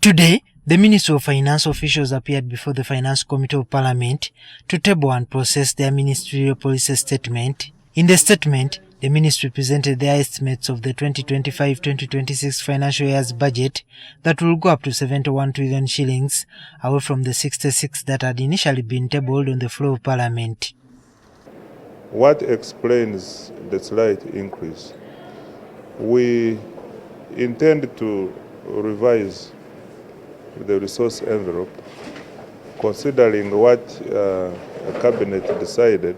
Today, the Ministry of Finance officials appeared before the Finance Committee of Parliament to table and process their ministerial policy statement. In the statement, the ministry presented their estimates of the 2025-2026 financial year's budget that will go up to 71 trillion shillings, away from the 66 that had initially been tabled on the floor of Parliament. What explains the slight increase? We intend to revise the resource envelope, considering what the Cabinet decided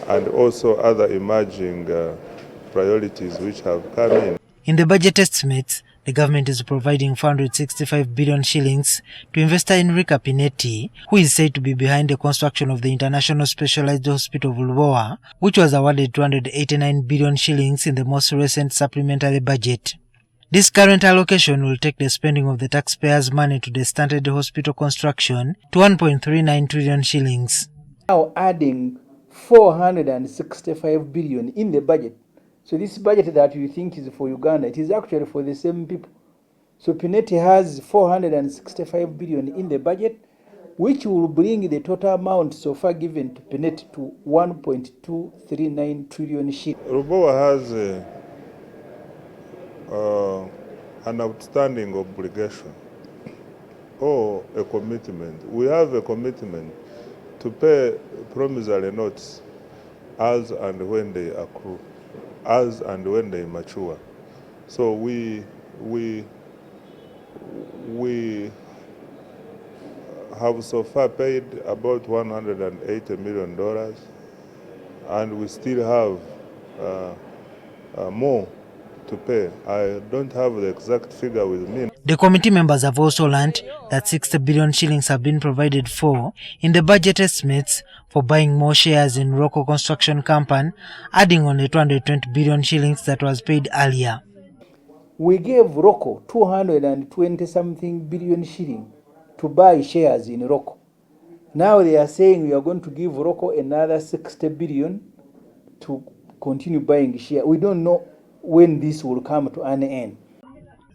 and also other emerging priorities which have come in. In the budget estimates, the government is providing 465 billion shillings to investor Enrica Pinetti, who is said to be behind the construction of the International Specialized Hospital of Lubowa, which was awarded 289 billion shillings in the most recent supplementary budget. This current allocation will take the spending of the taxpayers' money to the stunted hospital construction to 1.39 trillion shillings. Now adding 465 billion in the budget. So this budget that you think is for Uganda, it is actually for the same people. So Pinetti has 465 billion in the budget, which will bring the total amount so far given to Pinetti to 1.239 trillion shillings. Lubowa has an outstanding obligation or a commitment. We have a commitment to pay promissory notes as and when they accrue, as and when they mature. So we have so far paid about $180 million, and we still have more to pay. I don't have the exact figure with me. The committee members have also learned that 60 billion shillings have been provided for in the budget estimates for buying more shares in Rocco Construction Company, adding on the 220 billion shillings that was paid earlier. We gave Rocco 220-something billion shilling to buy shares in Rocco. Now they are saying we are going to give Rocco another 60 billion to continue buying shares. We don't know when this will come to an end.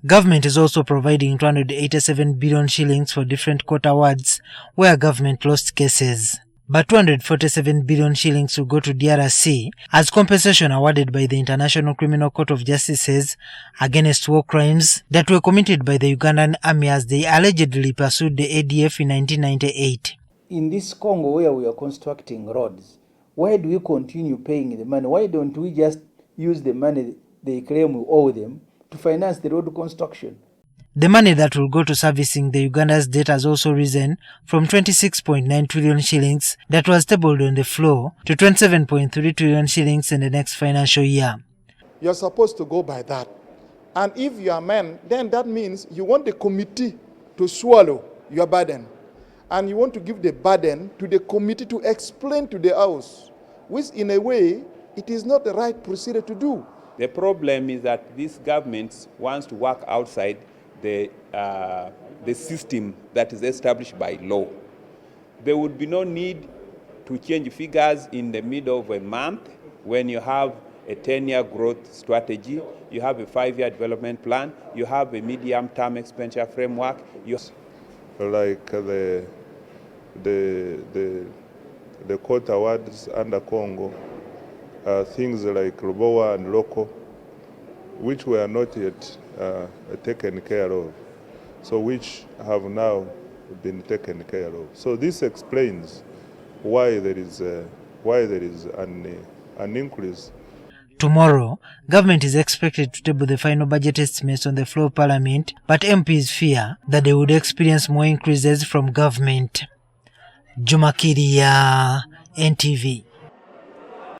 Government is also providing 287 billion shillings for different court awards where government lost cases. But 247 billion shillings will go to DRC as compensation awarded by the International Criminal Court of Justice against war crimes that were committed by the Ugandan army as they allegedly pursued the ADF in 1998. In this Congo where we are constructing roads, why do we continue paying the money? Why don't we just use the money they claim we owe them to finance the road construction? The money that will go to servicing the Uganda's debt has also risen from 26.9 trillion shillings that was tabled on the floor to 27.3 trillion shillings in the next financial year. You're supposed to go by that. And if you are men, then that means you want the committee to swallow your burden. And you want to give the burden to the committee to explain to the House, which in a way, it is not the right procedure to do. The problem is that this government wants to work outside the system that is established by law. There would be no need to change figures in the middle of a month when you have a 10-year growth strategy, you have a 5-year development plan, you have a medium-term expenditure framework. Like the court awards under Congo, things like Lubowa and Loco, which were not yet taken care of, so which have now been taken care of. So this explains why there is an increase. Tomorrow, government is expected to table the final budget estimates on the floor of Parliament, but MPs fear that they would experience more increases from government. Juma Kiria, NTV.